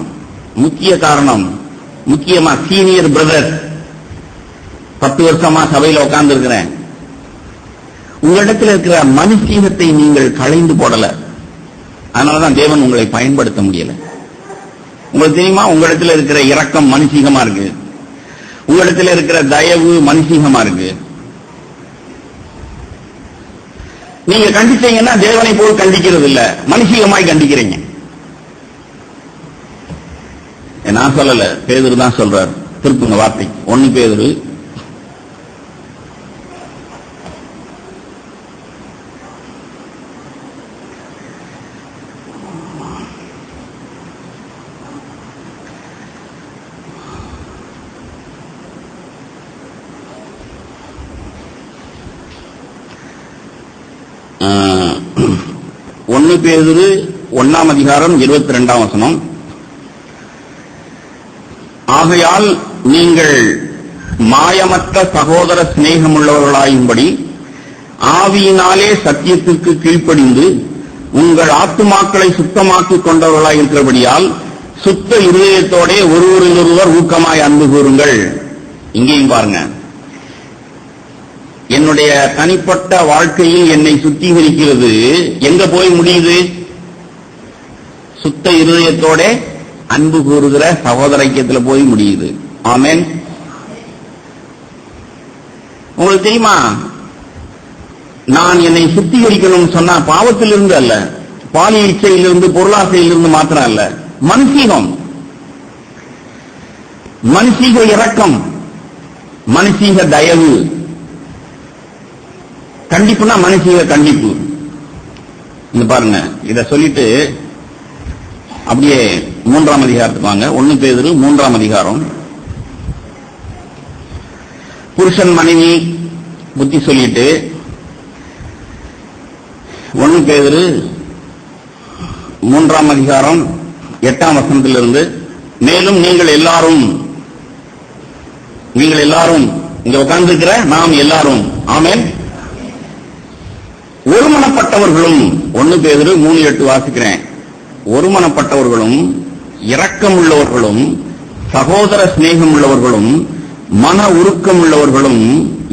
முக்கிய காரணம், முக்கியமா சீனியர் பிரதர் 10 வருஷமா சபையில உட்கார்ந்து இருக்கிறேன். உங்களிடத்தில் இருக்கிற மனுஷீகத்தை நீங்கள் களைந்து போடல. அதனாலதான் தேவன் உங்களை பயன்படுத்த முடியல. உங்களுக்கு தெரியுமா, உங்களிடத்தில் இருக்கிற இரக்கம் மனுஷீகமா இருக்கு, உங்களிடத்தில் இருக்கிற தயவு மனுஷீகமா இருக்கு. நீங்க கண்டிச்சீங்கன்னா தேவனை போல் கண்டிக்கிறது இல்ல, மனுஷீகமாய் கண்டிக்கிறீங்க. நான் சொல்லல, பேதுரு தான் சொல்றார். திருப்புங்க வார்த்தை 1 பேதுரு 1 பேதுரு 1ஆம் அதிகாரம் 22ஆம் வசனம். ஆகையால் நீங்கள் மாயமற்ற சகோதர சிநேகமுள்ளவர்களாயும்படி ஆவியினாலே சத்தியத்திற்கு கீழ்ப்படிந்து உங்கள் ஆத்துமாக்களை சுத்தமாக்கிக் கொண்டவர்களாய் இருக்கிறபடியால் சுத்த இருதயத்தோட ஒருவரிலொருவர் ஊக்கமாய் அன்பு கூறுங்கள். இங்கேயும் பாருங்க, என்னுடைய தனிப்பட்ட வாழ்க்கையில் என்னை சுத்திகரிக்கிறது எங்க போய் முடியுது? சுத்த இருதயத்தோட அன்பு கூறுகிற சகோதர ஐக்கியத்தில் போய் முடியுது. ஆமென். உங்களுக்கு தெரியுமா, நான் என்னை சுத்திகரிக்கணும் சொன்னா பாவத்திலிருந்து அல்ல, பாலியல் இச்சையிலிருந்து பொருளாசையிலிருந்து மாத்திரம் அல்ல, மனுஷீகம், மனுஷீக இரக்கம், மனுஷீக தயவு. கண்டிப்புனா மனுஷீக கண்டிப்பு. இங்க பாருங்க, இத சொல்லிட்டு அப்படியே 3ஆம் அதிகாரத்துக்கு வாங்க. 1 பேதுரு 3ஆம் அதிகாரம். புருஷன் மனைவி புத்தி சொல்லிட்டு 1 பேதுரு 3ஆம் அதிகாரம் 8ஆம் வசனத்திலிருந்து, மேலும் நீங்கள் எல்லாரும் இங்க உட்கார்ந்திருக்கிற நாம் எல்லாரும், ஆமென், ஒருமனப்பட்டவர்களும், 1 பேதுரு 3:8 வாசிக்கிறேன், ஒருமனப்பட்டவர்களும் இரக்கம் உள்ளவர்களும் சகோதர சிநேகம் உள்ளவர்களும் மன உருக்கம் உள்ளவர்களும்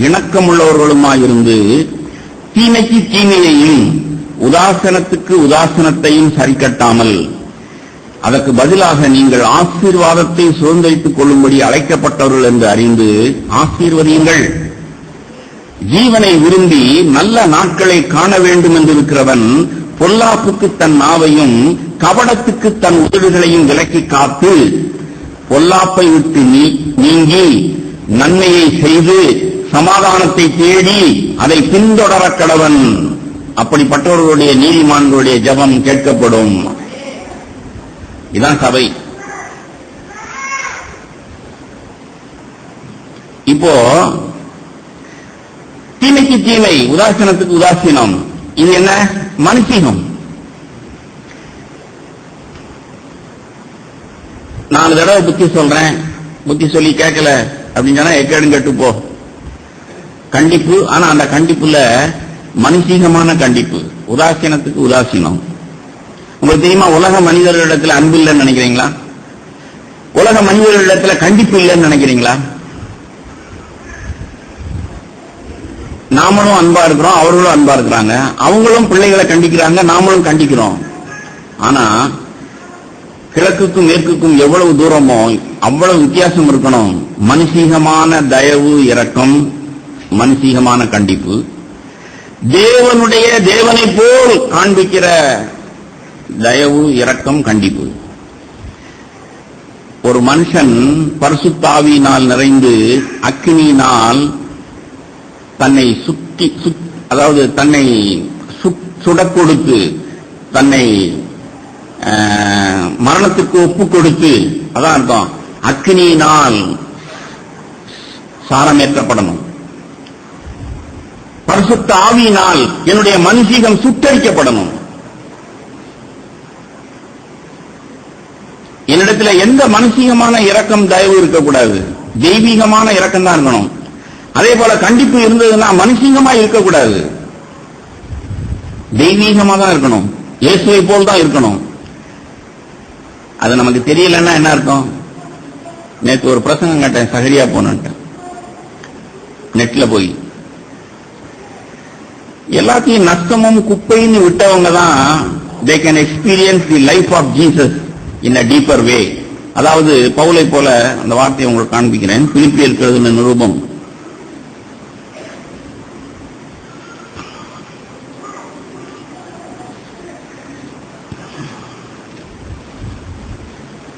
இணக்கம் உள்ளவர்களுமாயிருந்து தீமைக்கு தீமையையும் உதாசனத்துக்கு உதாசனத்தையும் சரிக்கட்டாமல் அதற்கு பதிலாக நீங்கள் ஆசீர்வாதத்தை சுதந்திரித்துக் கொள்ளும்படி அழைக்கப்பட்டவர்கள் என்று அறிந்து ஆசீர்வதியுங்கள். ஜீவனை விரும்பி நல்ல நாட்களை காண வேண்டும் என்றிருக்கிறவன் பொல்லாப்புக்கு தன் நாவையும் கபடத்துக்கு தன் உதடுகளையும் விலக்கி காத்து பொல்லாப்பை விட்டு நீங்கி நன்மையை செய்து சமாதானத்தை தேடி அதை பின்தொடர கடவன். அப்படிப்பட்டவர்களுடைய நீதிமான்களுடைய ஜெபம் கேட்கப்படும். இதான் சபை. இப்போ தீமைக்கு தீமை, உதாசீனத்துக்கு உதாசீனம், இது என்ன? மனுஷீகம். 4 தடவை புத்தி சொல்றேன், புத்தி சொல்லி கேட்கல அப்படின்னு சொன்னா எக்கேடும் கேட்டு போ. கண்டிப்பு, ஆனா அந்த கண்டிப்புல மனுஷீகமான கண்டிப்பு, உதாசீனத்துக்கு உதாசீனம். உங்களுக்கு தெரியுமா, உலக மனிதர்களிடத்தில் அன்பு இல்லைன்னு நினைக்கிறீங்களா? உலக மனிதர்களிடத்துல கண்டிப்பு இல்லைன்னு நினைக்கிறீங்களா? நாமளும் அன்பா இருக்கிறோம், அவர்களும் அன்பா இருக்கிறாங்க. அவங்களும் பிள்ளைகளை கண்டிக்கிறாங்க, நாமளும் கண்டிக்கிறோம். ஆனா கிழக்குக்கும் மேற்குக்கும் எவ்வளவு தூரமோ அவ்வளவு வித்தியாசம் இருக்கணும். மனுஷீகமான தயவு இரக்கம், மனுஷீகமான கண்டிப்பு, தேவனை போல் காண்பிக்கிற தயவு இரக்கம் கண்டிப்பு. ஒரு மனுஷன் பரிசுத்த ஆவியினால் நிறைந்து அக்கினியினால் தன்னை அதாவது தன்னை சுடக் கொடுத்து, தன்னை மரணத்துக்கு ஒப்பு கொடுத்து, அதான் அர்த்தம். அக்கினியினால் சாரமேற்றப்படணும். பரிசுத்த ஆவியினால் என்னுடைய மனுஷீகம் சுட்டரிக்கப்படணும். என்னிடத்துல எந்த மனுஷீகமான இரக்கம் தயவு இருக்கக்கூடாது, தெய்வீகமான இரக்கம் தான் இருக்கணும். அதே போல கண்டிப்பு இருந்ததுன்னா மனுஷீகமா இருக்கக்கூடாது, தெய்வீகமா தான் இருக்கணும், இயேசுவை போல் தான் இருக்கணும். அது நமக்கு தெரியலன்னா என்ன அர்த்தம்? நேற்று ஒரு பிரசங்கம் கேட்டேன், சகரியா போனேன் நெட்ல போய். எல்லாத்தையும் நஷ்டமும் குப்பைன்னு விட்டவங்க தான் they can experience the life of Jesus in a deeper way. அதாவது பவுலை போல அந்த வார்த்தையை உங்களுக்கு காண்பிக்கிறேன். பிலிப்பியருக்கு எழுதின நிருபம்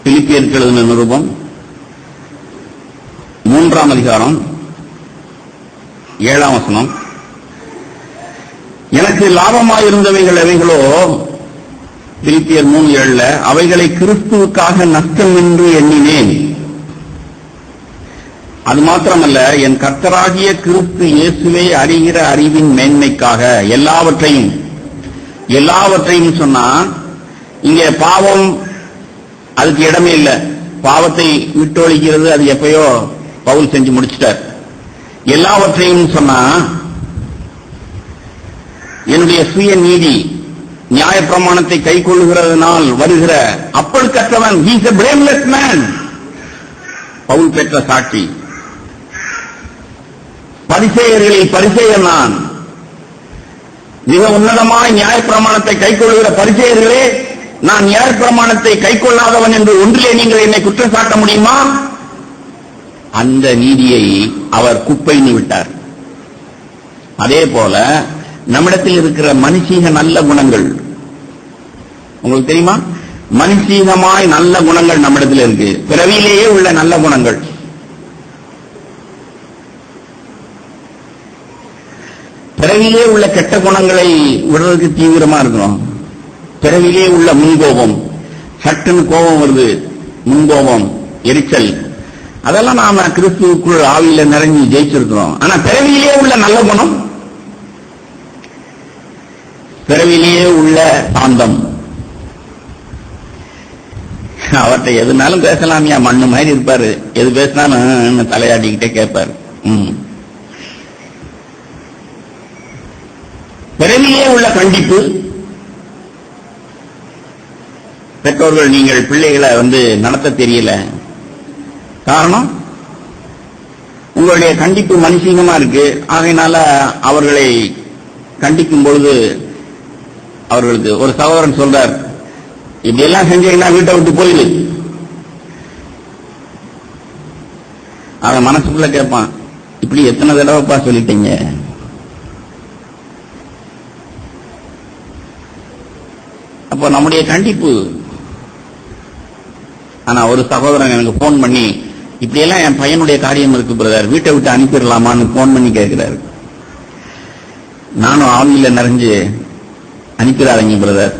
பிலிப்பியருக்கு எழுதின நிருபம் 3ஆம் அதிகாரம் 7ஆம் வசனம். எனக்கு லாபமாயிருந்தவைகள் எவைகளோ, பிலிப்பியர் 3:7, அவைகளை கிறிஸ்துவுக்காக நஷ்டம் என்று எண்ணினேன். அது மாத்திரமல்ல, என் கர்த்தராகிய கிறிஸ்து இயேசுவை அறிகிற அறிவின் மேன்மைக்காக எல்லாவற்றையும் சொன்னா, இங்கே பாவம் அதுக்கு இடமே இல்லை. பாவத்தை விட்டொழிக்கிறது அது எப்பயோ பவுல் செஞ்சு முடிச்சிட்டார். எல்லாவற்றையும் சொன்னா, என்னுடைய சுய நீதி நியாயப்பிரமாணத்தை கை கொள்ளுகிறதுனால் வருகிற அப்பழுக்கற்றவன், he is a blameless man. Pavul பெற்ற சாட்சி. பரிசேயர்களில் பரிசேயர் நான். மிக உன்னதமாய் நியாயப்பிரமாணத்தை கை கொள்ளுகிற பரிசேயர்களே, நான் நியாயப்பிரமாணத்தை கை கொள்ளாதவன் என்று ஒன்றிலே நீங்கள் என்னை குற்றம் சாட்ட முடியுமா? அந்த நீதியை அவர் குப்பைன்னு விட்டார். அதே போல நம்மிடத்தில் இருக்கிற மனுஷீக நல்ல குணங்கள், உங்களுக்கு தெரியுமா? மனுஷீகமாய் நல்ல குணங்கள் நம்மிடத்தில் இருக்கு. பிறவியிலேயே உள்ள நல்ல குணங்கள். பிறவிலே உள்ள கெட்ட குணங்களை விடுறதுக்கு தீவிரமா இருக்கிறோம். பிறவிலே உள்ள முன்கோபம், சட்டுன்னு கோபம் வருது, முன்கோபம், எரிச்சல், அதெல்லாம் நாம கிறிஸ்துவுக்குள் ஆவியில நிறைஞ்சி ஜெயிச்சிருக்கிறோம். ஆனா பிறவிலே உள்ள நல்ல குணம், பிறவிலேயே உள்ள சாந்தம், அவர்கிட்ட எதுனாலும் பேசலாமியா, மண்ணு மாதிரி இருப்பாரு, எது பேசினாலும் தலையாட்டிக்கிட்டே கேட்பாரு. பிறவிலே உள்ள கண்டிப்பு. பெற்றோர்கள் நீங்கள் பிள்ளைகளை நடத்த தெரியல, காரணம் உங்களுடைய கண்டிப்பு மனுஷீகமா இருக்கு. ஆகையினால அவர்களை கண்டிக்கும் பொழுது அவர்களுக்கு ஒரு சகோதரன் சொல்றார், இப்படி எல்லாம் செஞ்சீங்கன்னா வீட்டை விட்டு போயிடு. அவன் மனசுக்குள்ள கேட்பான், இப்படி எத்தனை தடவைப்பா சொல்லிட்டீங்க? அப்போ நம்முடைய கண்டிப்பு. ஆனா ஒரு சகோதரன் எனக்கு போன் பண்ணி, இப்படியெல்லாம் என் பையனுடைய காரியம் இருக்கு பிரதர், வீட்டை விட்டு அனுப்பிடலாமான்னு போன் பண்ணி கேட்கிறாரு. நானும் ஆவியில நிறைஞ்சு, அனுப்பிடாதீங்க பிரதர்,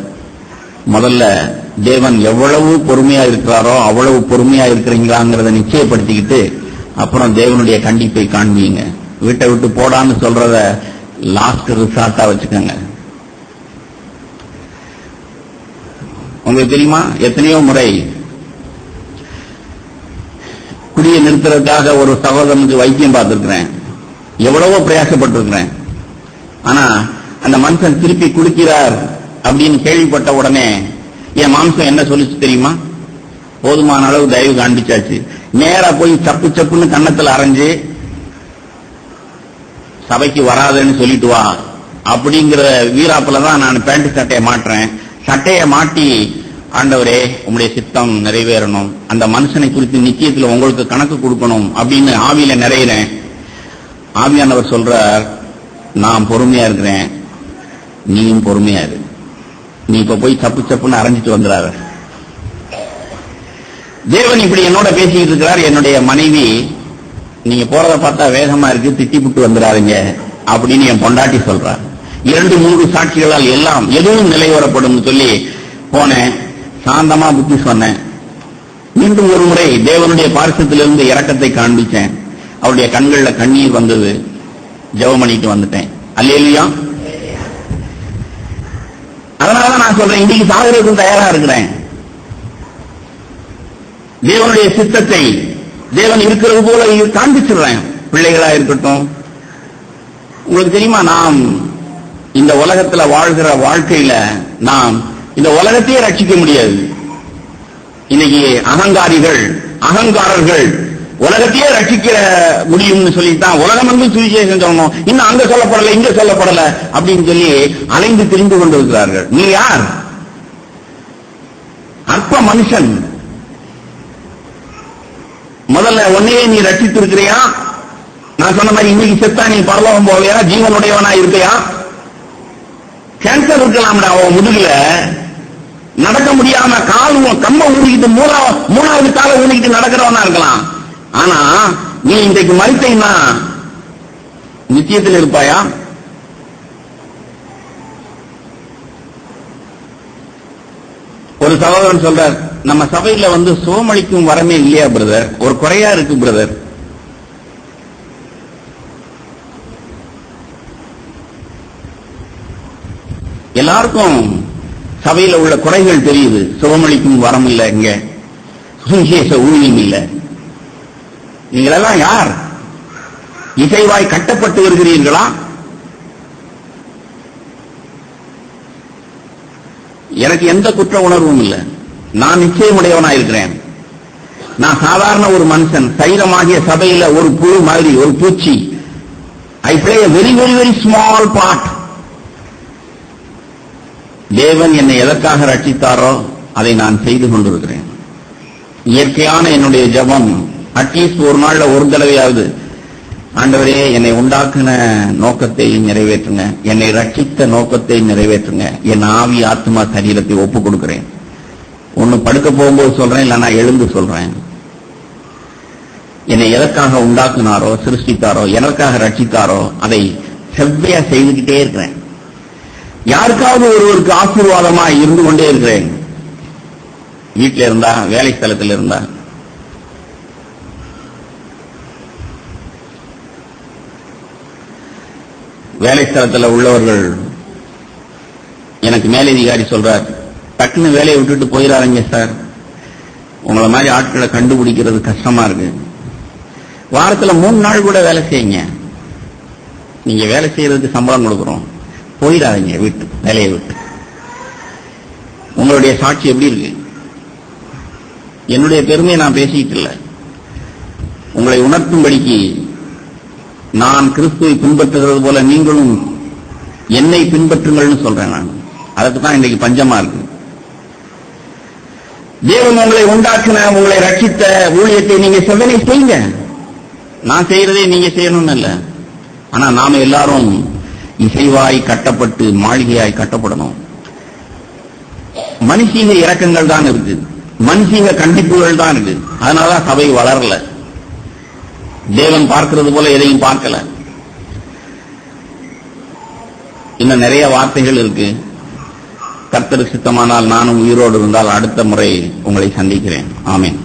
முதல்ல தேவன் எவ்வளவு பொறுமையா இருக்கிறாரோ அவ்வளவு பொறுமையா இருக்கிறீங்களாங்கிறத நிச்சயப்படுத்திக்கிட்டு அப்புறம் தேவனுடைய கண்டிப்பை காண்பீங்க. வீட்டை விட்டு போடான்னு சொல்றத லாஸ்ட் ரிசார்ட்டா வச்சுக்கோங்க. உங்களுக்கு தெரியுமா, எத்தனையோ முறை குடியை நிறுத்துறதுக்காக ஒரு சகோதரனுக்கு வைத்தியம் பார்த்திருக்கிறேன், எவ்வளவோ பிரயாசப்பட்டிருக்கிறேன். ஆனா அந்த மனுஷன் திருப்பி குடிக்கிறார் அப்படின்னு கேள்விப்பட்ட உடனே என் மாம்சம் என்ன சொல்லிச்சு தெரியுமா? போதுமான அளவு தயவு காண்பிச்சாச்சு. நேரா போய் சப்பு சப்புன்னு கன்னத்துல அரைஞ்சு சபைக்கு வராதுன்னு சொல்லிட்டு வா அப்படிங்கிற வீராப்புலதான் நான் பேண்ட் சட்டையை மாட்டுறேன். சட்டையை மாட்டி, ஆண்டவரே உங்களுடைய சித்தம் நிறைவேறணும், அந்த மனுஷனை குறித்து நிச்சயத்தில் உங்களுக்கு கணக்கு கொடுக்கணும் அப்படின்னு ஆவியில நிறையிறேன். ஆவியானவர் சொல்றார், நான் பொறுமையா இருக்கிறேன், நீயும் பொறுமையா இரு. நீ இப்ப போய் சப்பு சப்புன்னு அரைஞ்சிட்டு வந்துறாரு. தேவன் இப்படி என்னோட பேசிக்கிட்டு இருக்கிறார். என்னுடைய மனைவி, நீங்க போறத பார்த்தா வேகமா இருக்கு, திட்டி புட்டு வந்துடாதீங்க அப்படின்னு என் பொண்டாட்டி சொல்றார். 2-3 சாட்சிகளால் எல்லாம் எதுவும் நிலைவரப்படும் சொல்லி போனேன். சாந்தமா புத்தி சொன்னேன். மீண்டும் ஒரு முறை தேவனுடைய பாரிசத்திலிருந்து இரக்கத்தை காண்பிச்சேன். அவருடைய கண்கள்ல கண்ணீர் வந்தது. ஜெபமணிக்கு வந்துட்டேன். அல்லேலூயா. அதனாலதான் நான் சொல்றேன், இன்னைக்கு சாகிறதுக்கு தயாரா இருக்கிறேன். தேவனுடைய சித்தத்தை தேவன் இருக்கிறது போல காண்பிச்சிடுறேன். பிள்ளைகளா இருக்கட்டும். உங்களுக்கு தெரியுமா, நாம் இந்த உலகத்துல வாழ்கிற வாழ்க்கையில நாம் இந்த உலகத்தையே ரட்சிக்க முடியாது. இன்னைக்கு அகங்காரிகள், அகங்காரர்கள் உலகத்தையே ரட்சிக்க முடியும்னு சொல்லித்தான் உலகம் வந்து சுவிசேஷம் சொல்லணும், இன்னும் அங்க சொல்லப்படல இங்க சொல்லப்படல அப்படின்னு சொல்லி அலைந்து திரிந்து கொண்டிருக்கிறார்கள். நீ யார்? அற்ப மனுஷன். முதல்ல உன்னையே நீ ரட்சித்திருக்கிறியா? நான் சொன்ன மாதிரி இன்னைக்கு செத்தா நீ பரலோகம் போகலையா? ஜீவனுடையவனா இருக்கையா? கேன்சர் இருக்கலாம்டா அவன் முதுகுல, நடக்க முடியாம கால் கம்ப ஊறிக்கிட்டு மூணாவது காலை ஊறிக்கிட்டு நடக்கிறவனா இருக்கலாம். ஆனா நீ இன்றைக்கு மறித்தீங்கன்னா நிச்சயத்தில் இருப்பாயா? ஒரு சகோதரன் சொல்றார், நம்ம சபையில வந்து சோமளிக்கும் வரமே இல்லையா பிரதர், ஒரு குறையா இருக்கு பிரதர். எல்லாருக்கும் சபையில உள்ள குறைகள் தெரியுது. சுகமளிக்கும் வரம் இல்ல, இங்க சுவிசேஷ ஊழியம் இல்ல. நீங்களெல்லாம் யார்? இசைவாய் கட்டப்பட்டு வருகிறீர்களா? எனக்கு எந்த குற்ற உணர்வும் இல்லை. நான் நிச்சயமுடையவனாயிருக்கிறேன். நான் சாதாரண ஒரு மனுஷன். சைரமாகிய சபையில ஒரு புழு மாதிரி, ஒரு பூச்சி. I play a very very very small part. தேவன் என்னை எதற்காக ரட்சித்தாரோ அதை நான் செய்து கொண்டிருக்கிறேன். இயற்கையான என்னுடைய ஜெபம் அட்லீஸ்ட் ஒரு நாள்ல ஒரு தடவையாவது, ஆண்டவரே என்னை உண்டாக்குன நோக்கத்தை நிறைவேற்றுங்க, என்னை ரட்சித்த நோக்கத்தை நிறைவேற்றுங்க, என் ஆவி ஆத்மா சரீரத்தை ஒப்புக் கொடுக்கிறேன். ஒன்னு படுக்க போகும்போது சொல்றேன், இல்ல நான் எழுந்து சொல்றேன். என்னை எதற்காக உண்டாக்குனாரோ, சிருஷ்டித்தாரோ, எதற்காக ரட்சித்தாரோ அதை செவ்வையா செய்துகிட்டே இருக்கிறேன். யாருக்காவது ஒருவருக்கு ஆசீர்வாதமா இருந்து கொண்டே இருக்கிறேன். வீட்டில இருந்தா, வேலை ஸ்தலத்தில் இருந்தா. வேலை ஸ்தலத்தில் உள்ளவர்கள், எனக்கு மேலதிகாரி சொல்றார், டக்குன்னு வேலையை விட்டுட்டு போயிடாதீங்க சார், உங்களை மாதிரி ஆட்களை கண்டுபிடிக்கிறது கஷ்டமா இருக்கு. வாரத்தில் 3 நாள் கூட வேலை செய்யுங்க, நீங்க வேலை செய்யறதுக்கு சம்பளம் கொடுக்கிறோம், போயிடாதீங்க வீட்டு வேலையை விட்டு. உங்களுடைய சாட்சி எப்படி இருக்கு? என்னுடைய பெருமையை நான் பேசிக்கிட்டு இல்லை, உங்களை உணர்த்தும்படிக்கு நான் கிறிஸ்துவை பின்பற்றுகிறது போல நீங்களும் என்னை பின்பற்றுங்கள்னு சொல்றேன். நான் அதுக்கு தான் இன்றைக்கு பஞ்சமா இருக்கு. தேவன் உங்களை உண்டாக்கின, உங்களை ரட்சித்த ஊழியத்தை நீங்க செவ்வனை செய்யுங்க. நான் செய்யறதே நீங்க செய்யணும்னு இல்ல. ஆனா நாம எல்லாரும் இசைவாய் கட்டப்பட்டு மாளிகையாய் கட்டப்படணும். மனுஷீக இரக்கங்கள் தான் இருக்கு, மனுஷீக கண்டிப்புகள் தான் இருக்கு. அதனாலதான் சபை வளரல. தேவன் பார்க்கிறது போல எதையும் பார்க்கல. இன்னும் நிறைய வார்த்தைகள் இருக்கு. கர்த்தருக்கு சித்தமானால் நானும் உயிரோடு இருந்தால் அடுத்த முறை உங்களை சந்திக்கிறேன். ஆமென்.